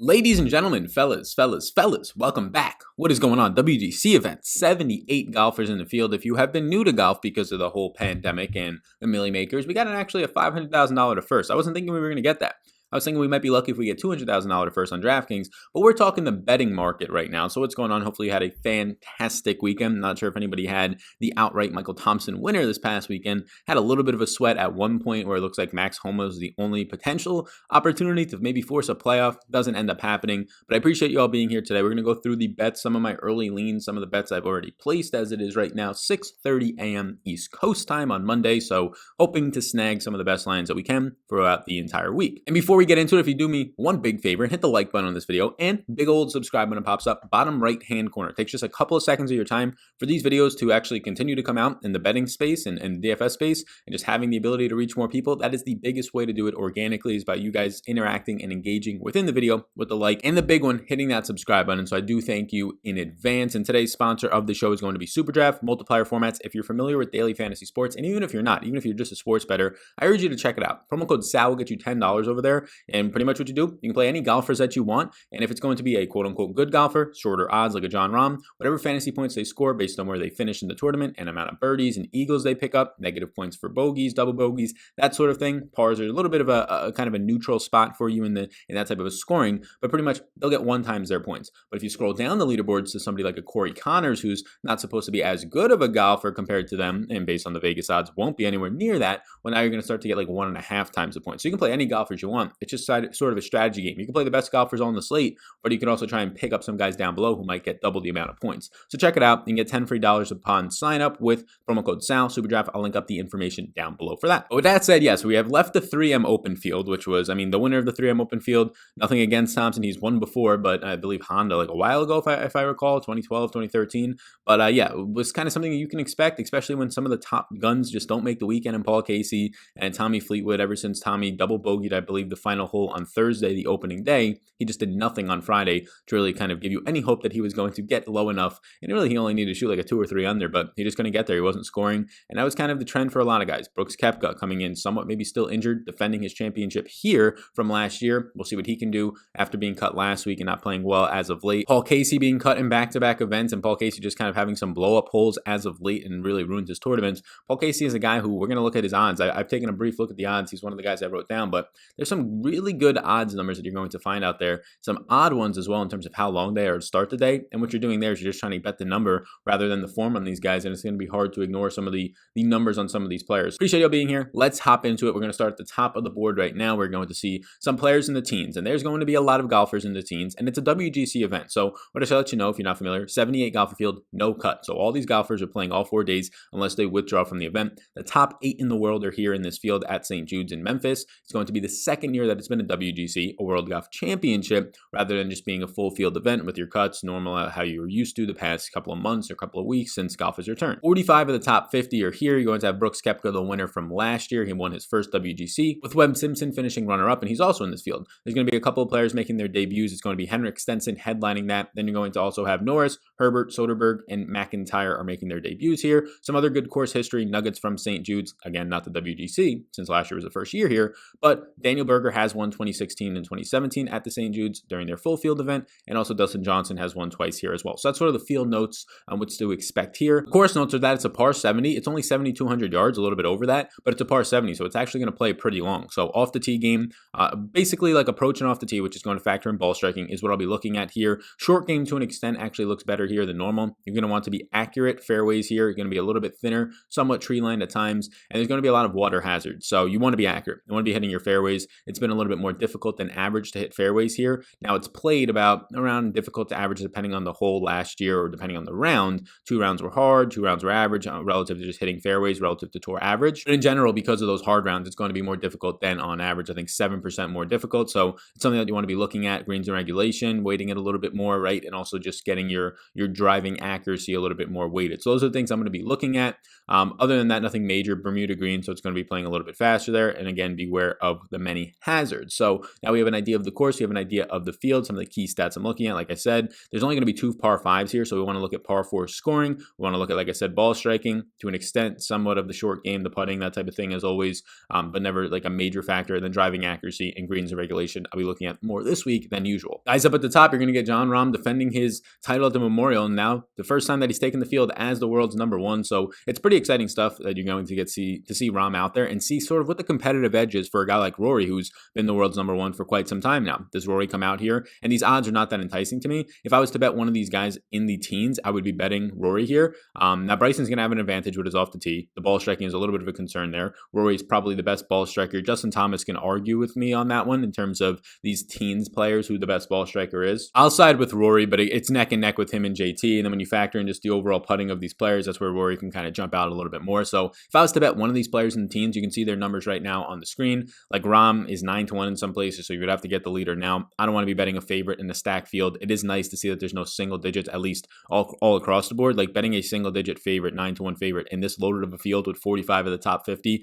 Ladies and gentlemen, fellas, welcome back. What is going on? WGC event, 78 golfers in the field. If you have been new to golf because of the whole pandemic and the milli makers, we got actually a $500,000 to first. I wasn't thinking we were going to get that. I was thinking we might be lucky if we get $200,000 to first on DraftKings, but we're talking the betting market right now. So what's going on? Hopefully you had a fantastic weekend. Not sure if anybody had the outright Michael Thompson winner this past weekend. Had a little bit of a sweat at one point where it looks like Max Homa was the only potential opportunity to maybe force a playoff. Doesn't end up happening, but I appreciate you all being here today. We're going to go through the bets, some of my early leans, some of the bets I've already placed as it is right now, 6:30 a.m. East Coast time on Monday. So hoping to snag some of the best lines that we can throughout the entire week. And before we get into it, if you do me one big favor, hit the like button on this video and big old subscribe button pops up bottom right hand corner. It takes just a couple of seconds of your time for these videos to actually continue to come out in the betting space and DFS space, and just having the ability to reach more people. That is the biggest way to do it organically, is by you guys interacting and engaging within the video with the like, and the big one, hitting that subscribe button. So I do thank you in advance. And today's sponsor of the show is going to be SuperDraft multiplier formats. If you're familiar with daily fantasy sports, and even if you're not, even if you're just a sports bettor, I urge you to check it out. Promo code SAL will get you $10 over there. And pretty much what you do, you can play any golfers that you want. And if it's going to be a quote unquote good golfer, shorter odds like a Jon Rahm, whatever fantasy points they score based on where they finish in the tournament and amount of birdies and eagles they pick up, negative points for bogeys, double bogeys, that sort of thing. Pars are a little bit of a kind of a neutral spot for you in that type of a scoring, but pretty much they'll get 1 times their points. But if you scroll down the leaderboards to somebody like a Corey Connors, who's not supposed to be as good of a golfer compared to them, and based on the Vegas odds won't be anywhere near that, well, now you're going to start to get like 1.5 times the points. So you can play any golfers you want. It's just sort of a strategy game. You can play the best golfers on the slate, but you can also try and pick up some guys down below who might get double the amount of points. So check it out. You can get $10 free upon sign up with promo code SAL, SuperDraft. I'll link up the information down below for that. But with that said, yes, we have left the 3M Open field, which was, the winner of the 3M Open field. Nothing against Thompson. He's won before, but I believe Honda like a while ago, if I recall, 2012, 2013. But yeah, it was kind of something that you can expect, especially when some of the top guns just don't make the weekend, and Paul Casey and Tommy Fleetwood, ever since Tommy double bogeyed, I believe, the final hole on Thursday, the opening day, he just did nothing on Friday to really kind of give you any hope that he was going to get low enough. And really, he only needed to shoot like a 2 or 3 under, but he just couldn't get there. He wasn't scoring. And that was kind of the trend for a lot of guys. Brooks Koepka coming in somewhat maybe still injured, defending his championship here from last year. We'll see what he can do after being cut last week and not playing well as of late. Paul Casey being cut in back-to-back events, and Paul Casey just kind of having some blow-up holes as of late and really ruined his tournaments. Paul Casey is a guy who we're going to look at his odds. I've taken a brief look at the odds. He's one of the guys I wrote down, but there's some really good odds numbers that you're going to find out there. Some odd ones as well in terms of how long they are to start the day. And what you're doing there is you're just trying to bet the number rather than the form on these guys. And it's going to be hard to ignore some of the numbers on some of these players. Appreciate you being here. Let's hop into it. We're going to start at the top of the board right now. We're going to see some players in the teens, and there's going to be a lot of golfers in the teens, and it's a WGC event. So what I should let you know, if you're not familiar, 78 golfer field, no cut. So all these golfers are playing all 4 days unless they withdraw from the event. The top 8 in the world are here in this field at St. Jude's in Memphis. It's going to be the second year that it's been a WGC, a World Golf Championship, rather than just being a full field event with your cuts normal how you were used to the past couple of months or couple of weeks since golf has returned. 45 of the top 50 are here. You're going to have Brooks Koepka, the winner from last year. He won his first WGC, with Webb Simpson finishing runner-up, and he's also in this field. There's going to be a couple of players making their debuts. It's going to be Henrik Stenson headlining that. Then you're going to also have Norris, Herbert, Soderberg, and McIntyre are making their debuts here. Some other good course history nuggets from St. Jude's. Again, not the WGC, since last year was the first year here, but Daniel Berger has won 2016 and 2017 at the St. Jude's during their full field event, and also Dustin Johnson has won twice here as well. So that's sort of the field notes on what to expect here. Course notes are that it's a par 70. It's only 7,200 yards, a little bit over that, but it's a par 70, so it's actually going to play pretty long. So off the tee game, basically like approaching off the tee, which is going to factor in ball striking, is what I'll be looking at here. Short game to an extent actually looks better here than normal. You're going to want to be accurate. Fairways here are going to be a little bit thinner, somewhat tree lined at times, and there's going to be a lot of water hazards. So you want to be accurate. You want to be hitting your fairways. It's been a little bit more difficult than average to hit fairways here. Now it's played about around difficult to average depending on the hole last year or depending on the round. 2 rounds were hard, 2 rounds were average relative to just hitting fairways relative to tour average. But in general, because of those hard rounds, it's going to be more difficult than on average. I think 7% more difficult. So it's something that you want to be looking at. Greens and regulation, weighting it a little bit more, right? And also just getting your driving accuracy a little bit more weighted. So those are the things I'm going to be looking at. Other than that, nothing major. Bermuda green, so it's going to be playing a little bit faster there. And again, beware of the many hazard. So now we have an idea of the course, we have an idea of the field, some of the key stats I'm looking at. Like I said, there's only going to be 2 par 5s here, so we want to look at par 4 scoring. We want to look at, like I said, ball striking to an extent, somewhat of the short game, the putting, that type of thing as always, but never like a major factor. And then driving accuracy and greens and regulation, I'll be looking at more this week than usual. Guys, up at the top, you're going to get Jon Rahm defending his title at the Memorial, and now the first time that he's taken the field as the world's #1. So it's pretty exciting stuff that you're going to get to see Rahm out there and see sort of what the competitive edge is for a guy like Rory, who's been the world's #1 for quite some time now. Does Rory come out here? And these odds are not that enticing to me. If I was to bet one of these guys in the teens, I would be betting Rory here. Now Bryson's going to have an advantage with his off the tee. The ball striking is a little bit of a concern there. Rory's probably the best ball striker. Justin Thomas can argue with me on that one in terms of these teens players, who the best ball striker is. I'll side with Rory, but it's neck and neck with him and JT. And then when you factor in just the overall putting of these players, that's where Rory can kind of jump out a little bit more. So if I was to bet one of these players in the teens, you can see their numbers right now on the screen. Like Rahm is 9-1 in some places, so you would have to get the leader now. I don't want to be betting a favorite in a stack field. It is nice to see that there's no single digits, at least all across the board. Like betting a single digit favorite, 9-1 favorite in this loaded of a field with 45 of the top 50,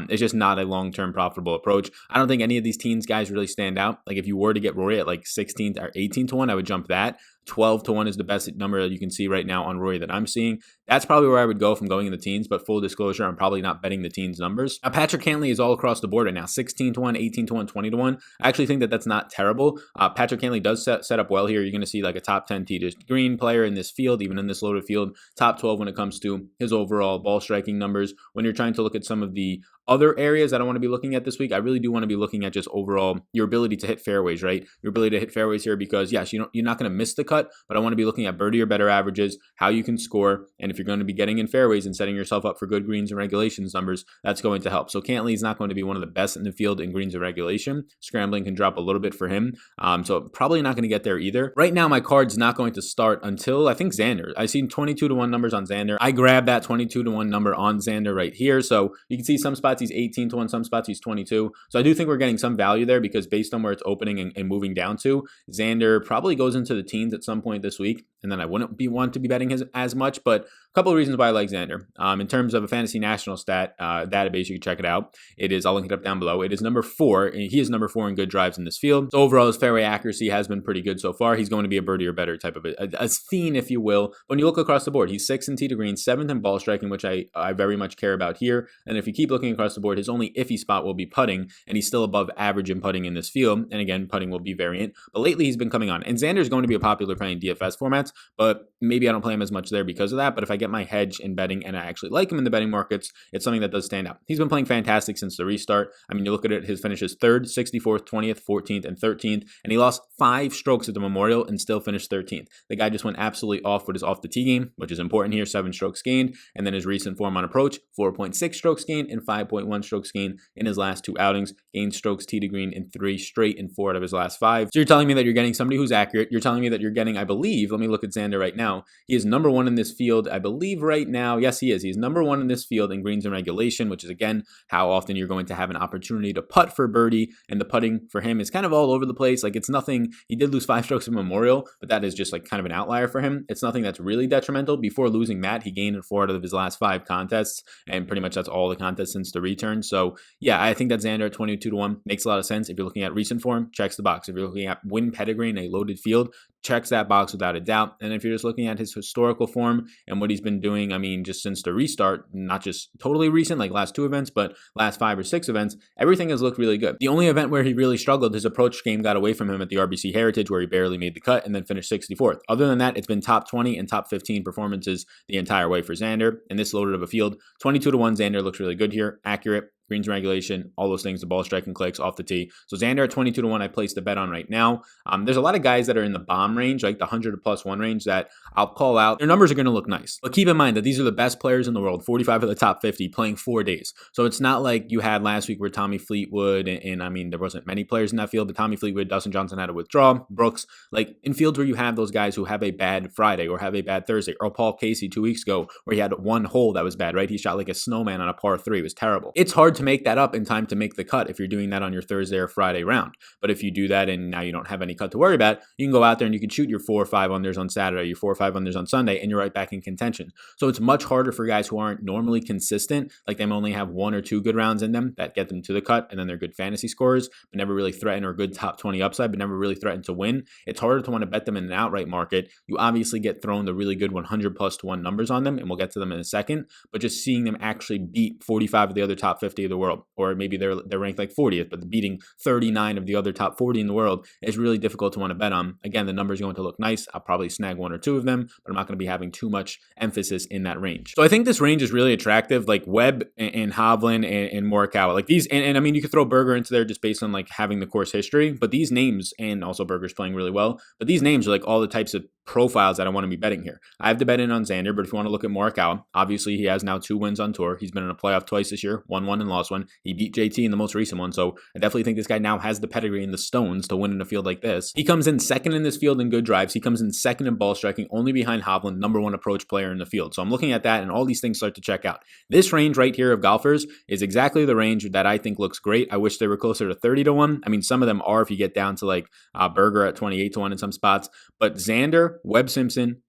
it's just not a long-term profitable approach. I don't think any of these teens guys really stand out. Like if you were to get Rory at like 16 or 18-1, I would jump that. 12-1 is the best number that you can see right now on Rory that I'm seeing. That's probably where I would go if I'm going in the teens, but full disclosure, I'm probably not betting the teens numbers. Now, Patrick Hanley is all across the board right now, 16-1, 18-1, 20-1. I actually think that that's not terrible. Patrick Hanley does set up well here. You're going to see like a top 10 tee to green player in this field, even in this loaded field, top 12 when it comes to his overall ball striking numbers. When you're trying to look at some of the other areas that I want to be looking at this week, I really do want to be looking at just overall your ability to hit fairways, right? Your ability to hit fairways here, because yes, you're not going to miss the cut, but I want to be looking at birdie or better averages, how you can score, and if you're going to be getting in fairways and setting yourself up for good greens and regulations numbers, that's going to help. So Cantley is not going to be one of the best in the field in greens and regulation. Scrambling can drop a little bit for him, so probably not going to get there either. Right now, my card's not going to start until I think Xander. I've seen 22-1 numbers on Xander. I grabbed that 22-1 number on Xander right here, so you can see some spots he's 18-1, some spots he's 22. So I do think we're getting some value there, because based on where it's opening and moving down to, Xander probably goes into the teens at some point this week, and then I wouldn't want to be betting his as much. But a couple of reasons why I like Xander. In terms of a fantasy national stat database, you can check it out. I'll link it up down below. It is number 4, and he is number 4 in good drives in this field. So overall, his fairway accuracy has been pretty good so far. He's going to be a birdie or better type of a fiend, if you will. When you look across the board, he's 6th in tee to green, 7th in ball striking, which I very much care about here. And if you keep looking across the board, his only iffy spot will be putting, and he's still above average in putting in this field. And again, putting will be variant, but lately he's been coming on. And Xander's going to be a popular play in DFS formats, but maybe I don't play him as much there because of that. But if I get my hedge in betting and I actually like him in the betting markets, it's something that does stand out. He's been playing fantastic since the restart. I mean, you look at it, his finishes 3rd, 64th, 20th, 14th, and 13th, and he lost 5 strokes at the Memorial and still finished 13th. The guy just went absolutely off with his off the tee game, which is important here, 7 strokes gained, and then his recent form on approach, 4.6 strokes gained and 5.1 strokes gained in his last 2 outings, gained strokes tee to green in 3 straight in 4 out of his last 5. So you're telling me that you're getting somebody who's accurate. You're telling me that you're getting, I believe, let me look at Xander right now. He is number 1 in this field, I believe right now. Yes, he is. He's number 1 in this field in greens and regulation, which is, again, how often you're going to have an opportunity to putt for birdie. And the putting for him is kind of all over the place. Like, it's nothing. He did lose 5 strokes at Memorial, but that is just like kind of an outlier for him. It's nothing that's really detrimental. Before losing that, he gained in 4 out of his last 5 contests, and pretty much that's all the contests since the return. So yeah, I think that Xander at 22-1 makes a lot of sense. If you're looking at recent form, checks the box. If you're looking at win pedigree in a loaded field, checks that box without a doubt. And if you're just looking at his historical form and what he's been doing, I mean, just since the restart, not just totally recent, like last 2 events, but last 5 or 6 events, everything has looked really good. The only event where he really struggled, his approach game got away from him at the RBC Heritage, where he barely made the cut and then finished 64th. Other than that, it's been top 20 and top 15 performances the entire way for Xander. In this loaded of a field, 22-1, Xander looks really good here, accurate, greens regulation, all those things, the ball striking clicks off the tee. So Xander at 22-1, I placed a bet on right now. There's a lot of guys that are in the bomb range, like the 100+1 range, that I'll call out. Their numbers are going to look nice. But keep in mind that these are the best players in the world, 45 of the top 50, playing 4 days. So it's not like you had last week where Tommy Fleetwood, and I mean, there wasn't many players in that field, but Tommy Fleetwood, Dustin Johnson had to withdraw, Brooks, like in fields where you have those guys who have a bad Friday or have a bad Thursday, or Paul Casey 2 weeks ago, where he had 1 hole that was bad, right? He shot like a snowman on a par 3. It was terrible. It's hard to make that up in time to make the cut if you're doing that on your Thursday or Friday round. But if you do that and now you don't have any cut to worry about, you can go out there and you can shoot your 4 or 5 unders on Saturday, your 4 or 5 unders on Sunday, and you're right back in contention. So it's much harder for guys who aren't normally consistent, like them only have 1 or 2 good rounds in them that get them to the cut, and then they're good fantasy scorers, but never really threaten, or good top 20 upside, but never really threaten to win. It's harder to want to bet them in an outright market. You obviously get thrown the really good 100 plus to 1 numbers on them, and we'll get to them in a second, but just seeing them actually beat 45 of the other top 50 of the world, or maybe they're ranked like 40th, but beating 39 of the other top 40 in the world is really difficult to want to bet on. Again, the number's going to look nice. I'll probably snag 1 or 2 of them, but I'm not going to be having too much emphasis in that range. So I think this range is really attractive, like Webb and Hovland and Morikawa. Like these, and I mean, you could throw Berger into there just based on like having the course history, but these names, and also Berger's playing really well, but these names are like all the types of profiles that I want to be betting here. I have to bet in on Xander, but if you want to look at Morikawa, obviously he has now 2 wins on tour. He's been in a playoff twice this year, won 1 and lost 1. He beat JT in the most recent one, so I definitely think this guy now has the pedigree and the stones to win in a field like this. He comes in second in this field in good drives. He comes in second in ball striking, only behind Hovland, number 1 approach player in the field. So I'm looking at that, and all these things start to check out. This range right here of golfers is exactly the range that I think looks great. I wish they were closer to 30 to 1. I mean, some of them are if you get down to like Berger at 28 to 1 in some spots, but Xander, Webb Simpson,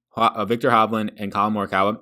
Victor Hovland, and Collin Morikawa,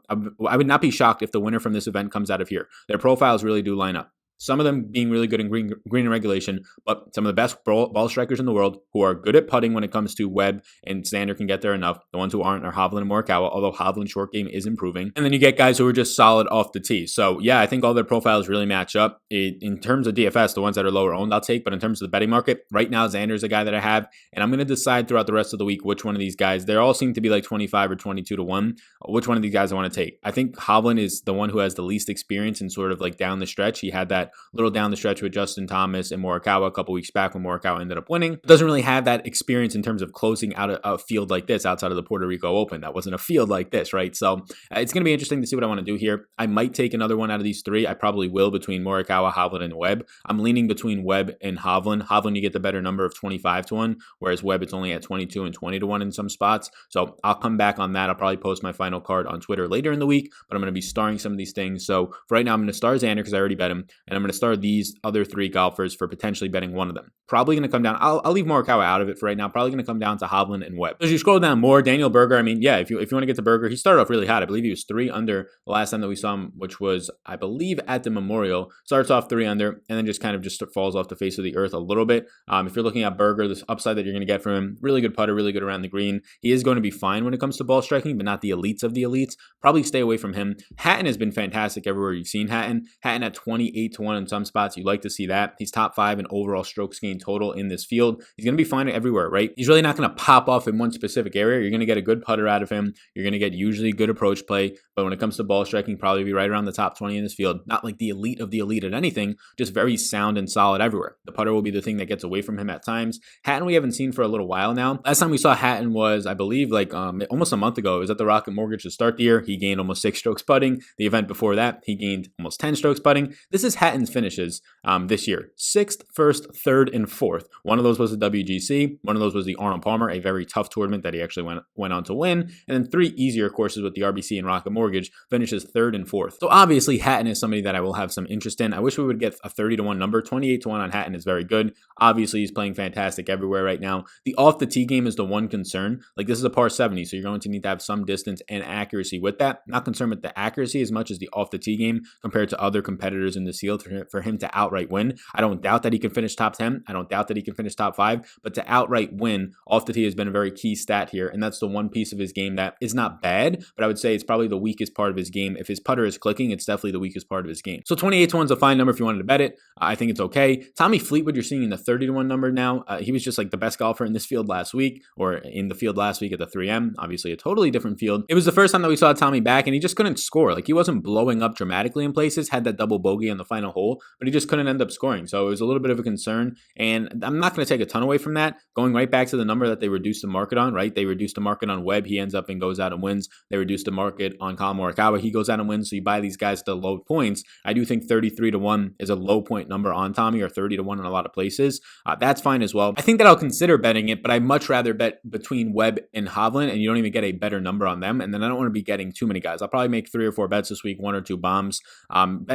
I would not be shocked if the winner from this event comes out of here. Their profiles really do line up. Some of them being really good in green and regulation, but some of the best ball strikers in the world who are good at putting when it comes to Webb, and Xander can get there enough. The ones who aren't are Hovland and Morikawa, although Hovland's short game is improving. And then you get guys who are just solid off the tee. So yeah, I think all their profiles really match up. In terms of DFS, the ones that are lower owned, I'll take. But in terms of the betting market, right now, Xander's a guy that I have, and I'm going to decide throughout the rest of the week which one of these guys, they all seem to be like 25 or 22 to 1, which one of these guys I want to take. I think Hovland is the one who has the least experience in sort of like down the stretch. He had that little down the stretch with Justin Thomas and Morikawa a couple weeks back when Morikawa ended up winning. Doesn't really have that experience in terms of closing out a field like this outside of the Puerto Rico Open. That wasn't a field like this, right? So it's going to be interesting to see what I want to do here. I might take another one out of these 3. I probably will, between Morikawa, Hovland, and Webb. I'm leaning between Webb and Hovland. Hovland, you get the better number of 25 to 1, whereas Webb, it's only at 22 and 20 to 1 in some spots. So I'll come back on that. I'll probably post my final card on Twitter later in the week, but I'm going to be starring some of these things. So for right now, I'm going to star Xander because I already bet him, and I'm going to star these other 3 golfers for potentially betting one of them. Probably going to come down, I'll leave Morikawa out of it for right now, probably going to come down to Hovland and Webb. As you scroll down more, Daniel Berger, I mean, yeah, if you want to get to Berger, he started off really hot. I believe he was 3 under the last time that we saw him, which was, I believe, at the Memorial. Starts off 3 under, and then just kind of just falls off the face of the earth a little bit. If you're looking at Berger, this upside that you're going to get from him, really good putter, really good around the green. He is going to be fine when it comes to ball striking, but not the elites of the elites. Probably stay away from him. Hatton has been fantastic everywhere you've seen Hatton. Hatton at 28 to 1 in some spots. You like to see that. He's top 5 in overall strokes gained total in this field. He's going to be fine everywhere, right? He's really not going to pop off in one specific area. You're going to get a good putter out of him. You're going to get usually good approach play, but when it comes to ball striking, probably be right around the top 20 in this field. Not like the elite of the elite at anything, just very sound and solid everywhere. The putter will be the thing that gets away from him at times. Hatton we haven't seen for a little while now. Last time we saw Hatton was, I believe, like almost a month ago. It was at the Rocket Mortgage to start the year. He gained almost 6 strokes putting. The event before that, he gained almost 10 strokes putting. This is Hatton's finishes this year. 6th, 1st, 3rd, and 4th. One of those was the WGC. One of those was the Arnold Palmer, a very tough tournament that he actually went on to win. And then 3 easier courses with the RBC and Rocket Mortgage, finishes 3rd and 4th. So obviously Hatton is somebody that I will have some interest in. I wish we would get a 30 to 1 number. 28 to 1 on Hatton is very good. Obviously he's playing fantastic everywhere right now. The off the tee game is the one concern. Like, this is a par 70, so you're going to need to have some distance and accuracy with that. Not concerned with the accuracy as much as the off the tee game compared to other competitors in the field for him to outright win. I don't doubt that he can finish top 10. I don't doubt that he can finish top 5, but to outright win off the tee has been a very key stat here, and that's the one piece of his game that is not bad, but I would say it's probably the weakest part of his game. If his putter is clicking, it's definitely the weakest part of his game. So 28 to 1 is a fine number if you wanted to bet it. I think it's okay. Tommy Fleetwood, you're seeing in the 30 to 1 number now. He was just like the best golfer in this field last week, or in the field last week at the 3M. Obviously a totally different field. It was the first time that we saw Tommy back, and he just couldn't score. Like, he wasn't blowing up dramatically in places, had that double bogey on the final hole, but he just couldn't end up scoring. So it was a little bit of a concern, and I'm not going to take a ton away from that. Going right back to the number that they reduced the market on, right? They reduced the market on Webb. He ends up and goes out and wins. They reduced the market on Collin Morikawa. He goes out and wins. So you buy these guys to low points. I do think 33 to 1 is a low point number on Tommy, or 30 to 1 in a lot of places. That's fine as well. I think that I'll consider betting it, but I much rather bet between Webb and Hovland, and you don't even get a better number on them. And then I don't want to be getting too many guys. I'll probably make 3 or 4 bets this week, 1 or 2 bombs.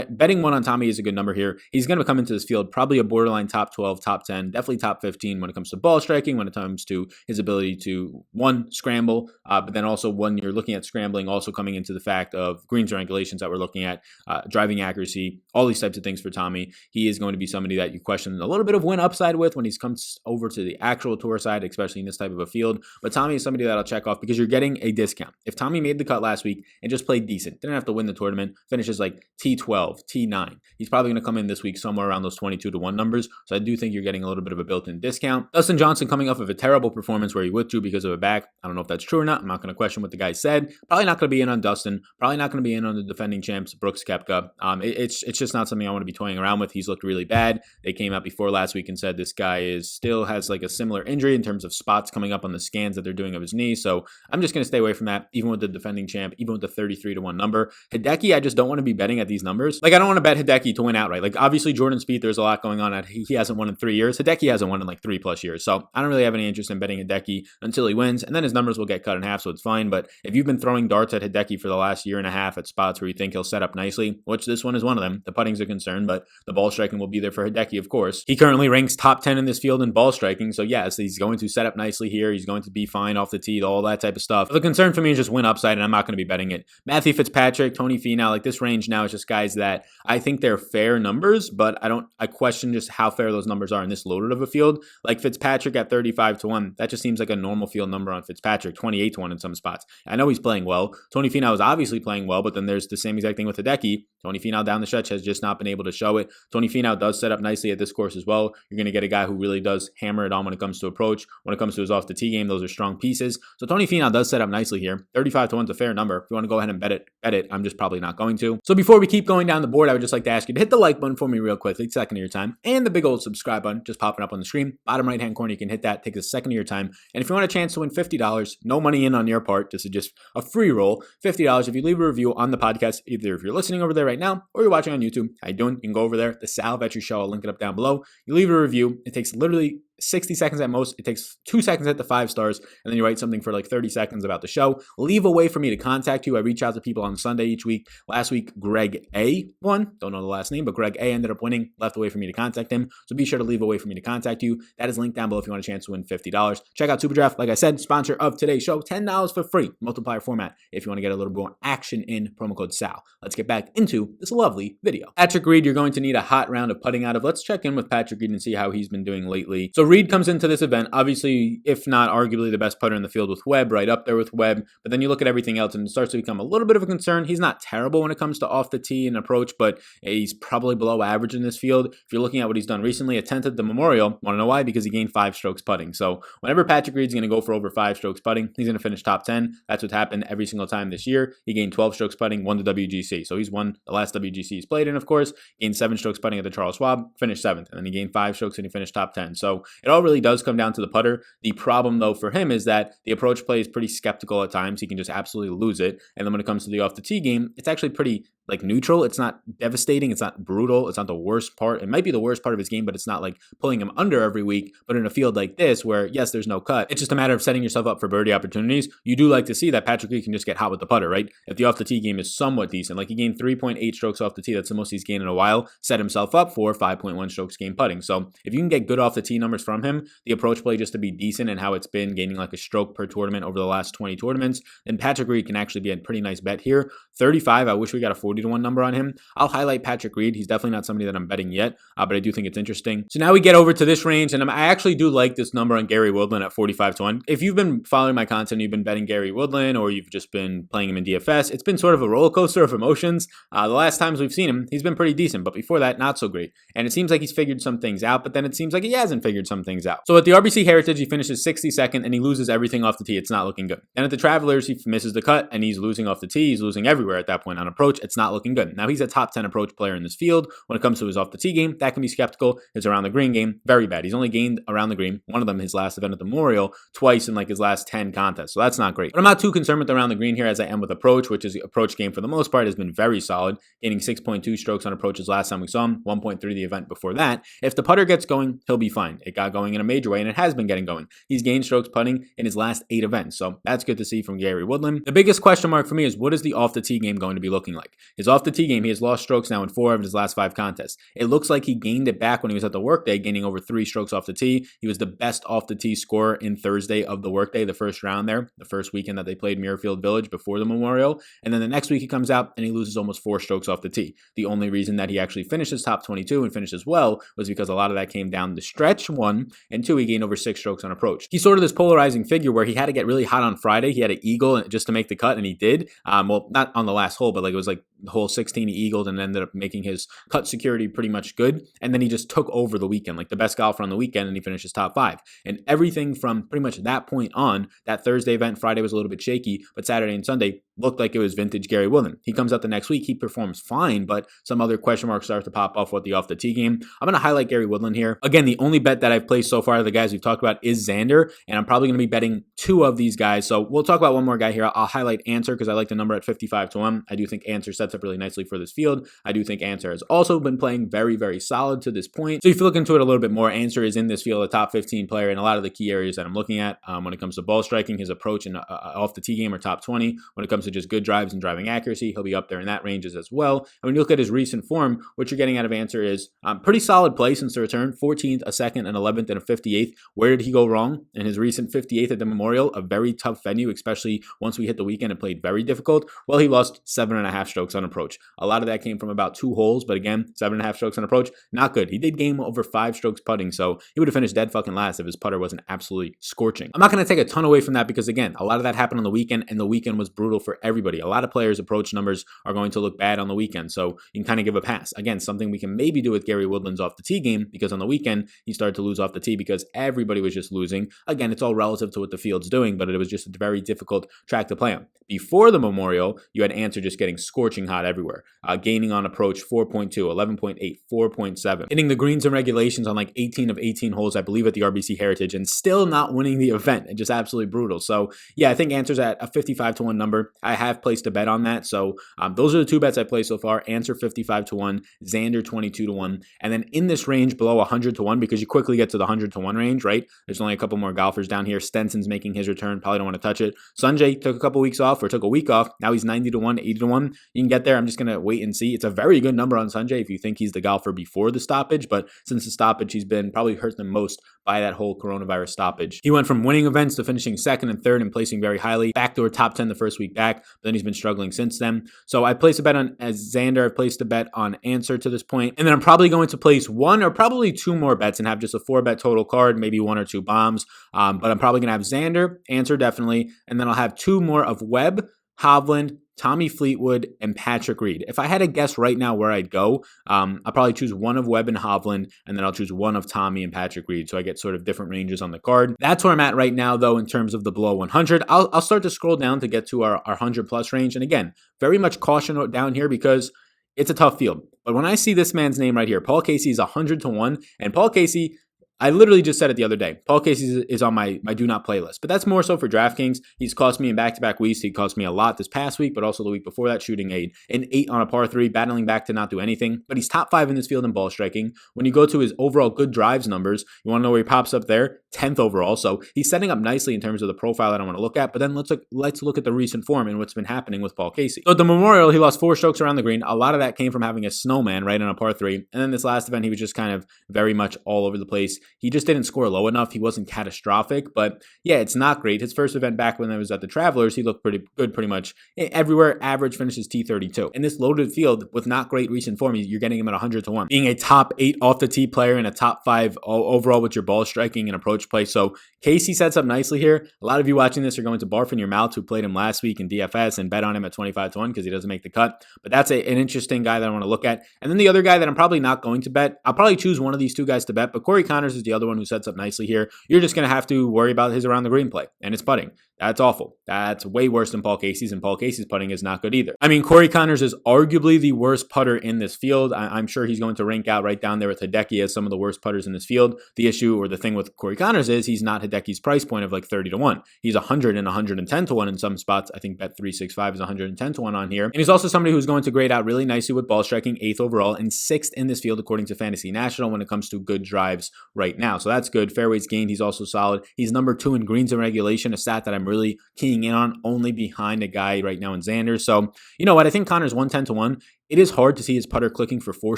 Betting one on Tommy is good number here. He's going to come into this field probably a borderline top 12, top 10, definitely top 15 when it comes to ball striking, when it comes to his ability to, one, scramble, but then also when you're looking at scrambling, also coming into the fact of greens regulations that we're looking at, driving accuracy, all these types of things for Tommy. He is going to be somebody that you question a little bit of win upside with when he comes over to the actual tour side, especially in this type of a field. But Tommy is somebody that I'll check off because you're getting a discount. If Tommy made the cut last week and just played decent, didn't have to win the tournament, finishes like T12, T9, he's probably going to come in this week somewhere around those 22-1 numbers. So I do think you're getting a little bit of a built-in discount. Dustin Johnson coming off of a terrible performance where he withdrew because of a back. I don't know if that's true or not. I'm not going to question what the guy said. Probably not going to be in on Dustin. Probably not going to be in on the defending champs, Brooks Koepka. It's just not something I want to be toying around with. He's looked really bad. They came out before last week and said this guy still has like a similar injury in terms of spots coming up on the scans that they're doing of his knee. So I'm just going to stay away from that, even with the defending champ, even with the 33-1 number. Hideki, I just don't want to be betting at these numbers. Like, I don't want to bet Hideki to win outright. Like, obviously Jordan Spieth, there's a lot going on. He hasn't won in 3 years. Hideki hasn't won in like 3+ years. So I don't really have any interest in betting Hideki until he wins, and then his numbers will get cut in half, so it's fine. But if you've been throwing darts at Hideki for the last year and a half at spots where you think he'll set up nicely, which this one is one of them, the putting's a concern, but the ball striking will be there for Hideki, of course. He currently ranks top 10 in this field in ball striking, so yes, he's going to set up nicely here. He's going to be fine off the tee, all that type of stuff. But the concern for me is just win upside, and I'm not going to be betting it. Matthew Fitzpatrick, Tony Finau, like this range now is just guys that I think they're fair numbers, but I question just how fair those numbers are in this loaded of a field. Like Fitzpatrick at 35-1, that just seems like a normal field number on Fitzpatrick, 28-1 in some spots. I know he's playing well. Tony Finau is obviously playing well, but then there's the same exact thing with Hideki. Tony Finau down the stretch has just not been able to show it. Tony Finau does set up nicely at this course as well. You're going to get a guy who really does hammer it on when it comes to approach. When it comes to his off the tee game, those are strong pieces. So Tony Finau does set up nicely here. 35-1 is a fair number. If you want to go ahead and bet it. I'm just probably not going to. So before we keep going down the board, I would just like to ask you to hit the like button for me real quickly, second of your time, and the big old subscribe button just popping up on the screen. Bottom right hand corner, you can hit that. Takes a second of your time. And if you want a chance to win $50, no money in on your part, this is just a free roll. $50 if you leave a review on the podcast, either if you're listening over there right now or you're watching on YouTube. How you doing? You can go over there, the Sal Vetri Show. I'll link it up down below. You leave a review. It takes literally 60 seconds at most. It takes 2 seconds at the 5 stars, and then you write something for like 30 seconds about the show. Leave a way for me to contact you. I reach out to people on Sunday each week. Last week, Greg A won. Don't know the last name, but Greg A ended up winning. Left a way for me to contact him. So be sure to leave a way for me to contact you. That is linked down below if you want a chance to win $50. Check out SuperDraft. Like I said, sponsor of today's show. $10 for free. Multiplier format if you want to get a little more action in. Promo code SAL. Let's get back into this lovely video. Patrick Reed, you're going to need a hot round of putting out of. Let's check in with Patrick Reed and see how he's been doing lately. So Reed comes into this event, obviously, if not arguably the best putter in the field with Webb, right up there with Webb. But then you look at everything else and it starts to become a little bit of a concern. He's not terrible when it comes to off the tee and approach, but he's probably below average in this field. If you're looking at what he's done recently, a 10th at the Memorial, want to know why? Because he gained 5 strokes putting. So whenever Patrick Reed's going to go for over 5 strokes putting, he's going to finish top 10. That's what happened every single time this year. He gained 12 strokes putting, won the WGC. So he's won the last WGC he's played in, of course, gained 7 strokes putting at the Charles Schwab, finished 7th, and then he gained 5 strokes and he finished top 10. So it all really does come down to the putter. The problem, though, for him is that the approach play is pretty skeptical at times. He can just absolutely lose it. And then when it comes to the off the tee game, it's actually pretty like neutral. It's not devastating. It's not brutal. It's not the worst part. It might be the worst part of his game, but it's not like pulling him under every week. But in a field like this, where yes, there's no cut, it's just a matter of setting yourself up for birdie opportunities. You do like to see that Patrick Reed can just get hot with the putter, right? If the off the tee game is somewhat decent, like he gained 3.8 strokes off the tee, that's the most he's gained in a while, set himself up for 5.1 strokes game putting. So if you can get good off the tee numbers from him, the approach play just to be decent and how it's been gaining like a stroke per tournament over the last 20 tournaments, then Patrick Reed can actually be a pretty nice bet here. 35, I wish we got a 40-1 number on him. I'll highlight Patrick Reed. He's definitely not somebody that I'm betting yet, but I do think it's interesting. So now we get over to this range, and I actually do like this number on Gary Woodland at 45-1. If you've been following my content, you've been betting Gary Woodland, or you've just been playing him in DFS, it's been sort of a roller coaster of emotions. The last times we've seen him, he's been pretty decent, but before that, not so great. And it seems like he's figured some things out, but then it seems like he hasn't figured some things out. So at the RBC Heritage, he finishes 62nd, and he loses everything off the tee. It's not looking good. Then at the Travelers, he misses the cut, and he's losing off the tee. He's losing everywhere at that point on approach. It's not looking good. Now he's a top 10 approach player in this field. When it comes to his off the tee game, that can be skeptical. His around the green game, very bad. He's only gained around the green, one of them his last event at the Memorial, twice in like his last 10 contests. So that's not great. But I'm not too concerned with around the green here as I am with approach, which is the approach game for the most part has been very solid, gaining 6.2 strokes on approaches last time we saw him, 1.3 the event before that. If the putter gets going, he'll be fine. It got going in a major way, and it has been getting going. He's gained strokes putting in his last 8 events. So that's good to see from Gary Woodland. The biggest question mark for me is what is the off the tee game going to be looking like? His off the tee game, he has lost strokes now in 4 of his last 5 contests. It looks like he gained it back when he was at the workday, gaining over 3 strokes off the tee. He was the best off the tee scorer in Thursday of the workday, the first round there, the first weekend that they played Muirfield Village before the Memorial. And then the next week he comes out and he loses almost 4 strokes off the tee. The only reason that he actually finishes top 22 and finishes well was because a lot of that came down the stretch, 1, and 2, he gained over 6 strokes on approach. He's sort of this polarizing figure where he had to get really hot on Friday. He had an eagle just to make the cut, and he did. Well, not on the last hole, but like it was like the hole 16 he eagled and ended up making his cut security pretty much good. And then he just took over the weekend, like the best golfer on the weekend, and he finishes top 5. And everything from pretty much that point on, that Thursday event, Friday was a little bit shaky, but Saturday and Sunday looked like it was vintage Gary Woodland. He comes out the next week, he performs fine, but some other question marks start to pop off with the off the tee game. I'm going to highlight Gary Woodland here. Again, the only bet that I've placed so far, the guys we've talked about, is Xander, and I'm probably going to be betting 2 of these guys. So we'll talk about one more guy here. I'll highlight Answer because I like the number at 55-1. I do think Answer sets up really nicely for this field. I do think Answer has also been playing very, very solid to this point. So if you look into it a little bit more, Answer is in this field a top 15 player in a lot of the key areas that I'm looking at. When it comes to ball striking, his approach and off the tee game are top 20. When it comes to just good drives and driving accuracy, he'll be up there in that ranges as well. And when you look at his recent form, what you're getting out of Answer is pretty solid play since the return, 14th, a 2nd, an 11th, and a 58th. Where did he go wrong? In his recent 58th at the Memorial, a very tough venue, especially once we hit the weekend, it played very difficult. Well, he lost 7.5 strokes on approach. A lot of that came from about 2 holes, but again, 7.5 strokes on approach, not good. He did gain over 5 strokes putting, so he would have finished dead fucking last if his putter wasn't absolutely scorching. I'm not going to take a ton away from that because, again, a lot of that happened on the weekend, and the weekend was brutal for everybody. A lot of players' approach numbers are going to look bad on the weekend, so you can kind of give a pass. Again, something we can maybe do with Gary Woodland's off the tee game, because on the weekend, he started to lose off the tee because everybody was just losing. Again, it's all relative to what the field's doing, but it was just a very difficult track to play on. Before the Memorial, you had Answer just getting scorching hot everywhere. Gaining on approach 4.2, 11.8, 4.7. Hitting the greens and regulations on like 18 of 18 holes, I believe, at the RBC Heritage, and still not winning the event. And just absolutely brutal. So yeah, I think Answer's at a 55-1 number. I have placed a bet on that. So those are the 2 bets I placed so far. Answer 55-1, Xander 22-1. And then in this range below 100-1, because you quickly get to the 100-1 range, right? There's only a couple more golfers down here. Stenson's making his return. Probably don't want to touch it. Sanjay took a couple weeks off, or took a week off. Now he's 90-1, 80-1. You can get there. I'm just going to wait and see. It's a very good number on Sanjay if you think he's the golfer before the stoppage, but since the stoppage, he's been probably hurt the most by that whole coronavirus stoppage. He went from winning events to finishing 2nd and 3rd and placing very highly, backdoor top 10 the first week back, but then he's been struggling since then. So I placed a bet on Xander. I've placed a bet on Answer to this point, and then I'm probably going to place 1 or probably 2 more bets and have just a 4-bet total card, maybe 1 or 2 bombs, but I'm probably going to have Xander, Answer definitely, and then I'll have 2 more of Webb, Hovland, Tommy Fleetwood, and Patrick Reed. If I had to guess right now where I'd go, I'll probably choose 1 of Webb and Hovland, and then I'll choose 1 of Tommy and Patrick Reed, so I get sort of different ranges on the card. That's where I'm at right now, though, in terms of the below 100. I'll start to scroll down to get to our 100-plus range, and again, very much caution down here because it's a tough field. But when I see this man's name right here, Paul Casey is 100-1, and Paul Casey, I literally just said it the other day. Paul Casey is on my do not play list, but that's more so for DraftKings. He's cost me in back-to-back weeks. He cost me a lot this past week, but also the week before that, shooting an 8 on a par 3, battling back to not do anything. But he's top 5 in this field in ball striking. When you go to his overall good drives numbers, you want to know where he pops up there? 10th overall. So he's setting up nicely in terms of the profile that I want to look at. But then let's look at the recent form and what's been happening with Paul Casey. So at the Memorial, he lost 4 strokes around the green. A lot of that came from having a snowman right on a par 3. And then this last event, he was just kind of very much all over the place. He just didn't score low enough. He wasn't catastrophic, but yeah, it's not great. His first event back when I was at the Travelers, he looked pretty good pretty much everywhere. Average finishes T32. In this loaded field with not great recent form, you're getting him at 100-1. Being a top 8 off the tee player and a top 5 overall with your ball striking and approach play. So Casey sets up nicely here. A lot of you watching this are going to barf in your mouth who played him last week in DFS and bet on him at 25-1 because he doesn't make the cut. But that's an interesting guy that I want to look at. And then the other guy that I'm probably not going to bet, I'll probably choose one of these 2 guys to bet, but Corey Connors is the other one who sets up nicely here. You're just going to have to worry about his around the green play and his putting. That's awful. That's way worse than Paul Casey's, and Paul Casey's putting is not good either. I mean, Corey Connors is arguably the worst putter in this field. I'm sure he's going to rank out right down there with Hideki as some of the worst putters in this field. The issue or the thing with Corey Connors is he's not Hideki's price point of like 30-1. He's 100 and 110-1 in some spots. I think Bet365 is 110-1 on here. And he's also somebody who's going to grade out really nicely with ball striking, 8th overall and 6th in this field according to Fantasy National when it comes to good drives right right now. So that's good. Fairways gained, he's also solid. He's number 2 in greens in regulation, a stat that I'm really keying in on, only behind a guy right now in Xander. So, you know what? I think Connor's 110-1. It is hard to see his putter clicking for 4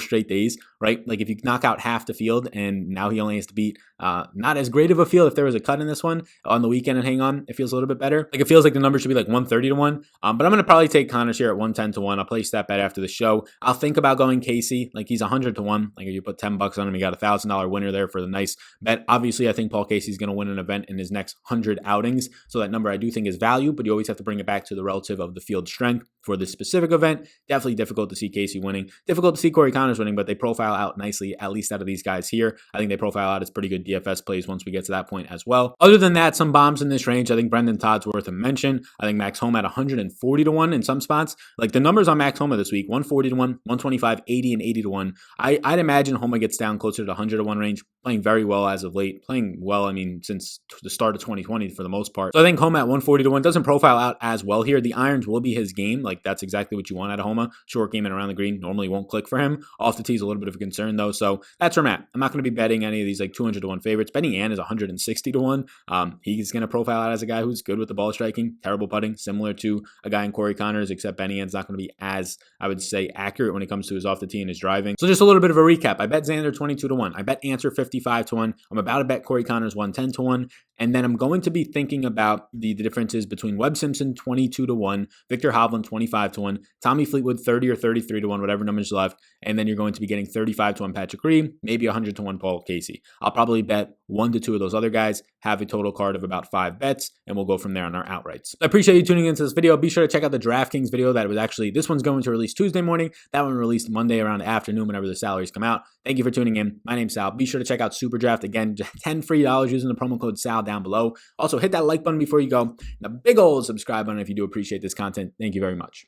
straight days, right? Like if you knock out half the field and now he only has to beat not as great of a field if there was a cut in this one on the weekend and hang on, it feels a little bit better. Like it feels like the number should be like 130-1. But I'm going to probably take Connors here at 110-1. I'll place that bet after the show. I'll think about going Casey. Like he's 100-1. Like if you put $10 on him, you got a $1,000 winner there for the nice bet. Obviously, I think Paul Casey's going to win an event in his next 100 outings. So that number I do think is value, but you always have to bring it back to the relative of the field strength for this specific event. Definitely difficult to see Casey winning. Difficult to see Corey Connors winning, but they profile out nicely, at least out of these guys here. I think they profile out as pretty good DFS plays once we get to that point as well. Other than that, some bombs in this range. I think Brendan Todd's worth a mention. I think Max Homa at 140-1 in some spots. Like the numbers on Max Homa this week, 140-1, 125, 80, and 80-1. I'd imagine Homa gets down closer to 100-1 range, playing very well as of late. Playing well, I mean, since the start of 2020 for the most part. So I think Homa at 140-1 doesn't profile out as well here. The irons will be his game. Like that's exactly what you want out of Homa. Short game and around the green normally won't click for him. Off the tee is a little bit of a concern though. So that's where I'm at. I'm not going to be betting any of these like 200-1 favorites. Benny Ann is 160-1. He's going to profile out as a guy who's good with the ball striking, terrible putting, similar to a guy in Corey Connors, except Benny Ann's not going to be as, I would say, accurate when it comes to his off the tee and his driving. So just a little bit of a recap. I bet Xander 22-1. I bet Answer 55-1. I'm about to bet Corey Connors 110-1. And then I'm going to be thinking about the differences between Webb Simpson 22-1, Victor Hovland 25-1, Tommy Fleetwood 30 or 33-1, whatever numbers left. And then you're going to be getting 35-1 Patrick Reed, maybe 100-1 Paul Casey. I'll probably bet 1 to 2 of those other guys, have a total card of about 5 bets, and we'll go from there on our outrights. I appreciate you tuning into this video. Be sure to check out the DraftKings video that was actually, this one's going to release Tuesday morning. That one released Monday around the afternoon whenever the salaries come out. Thank you for tuning in. My name's Sal. Be sure to check out SuperDraft. Again, $10 free using the promo code SAL down below. Also, hit that like button before you go. And a big old subscribe button if you do appreciate this content. Thank you very much.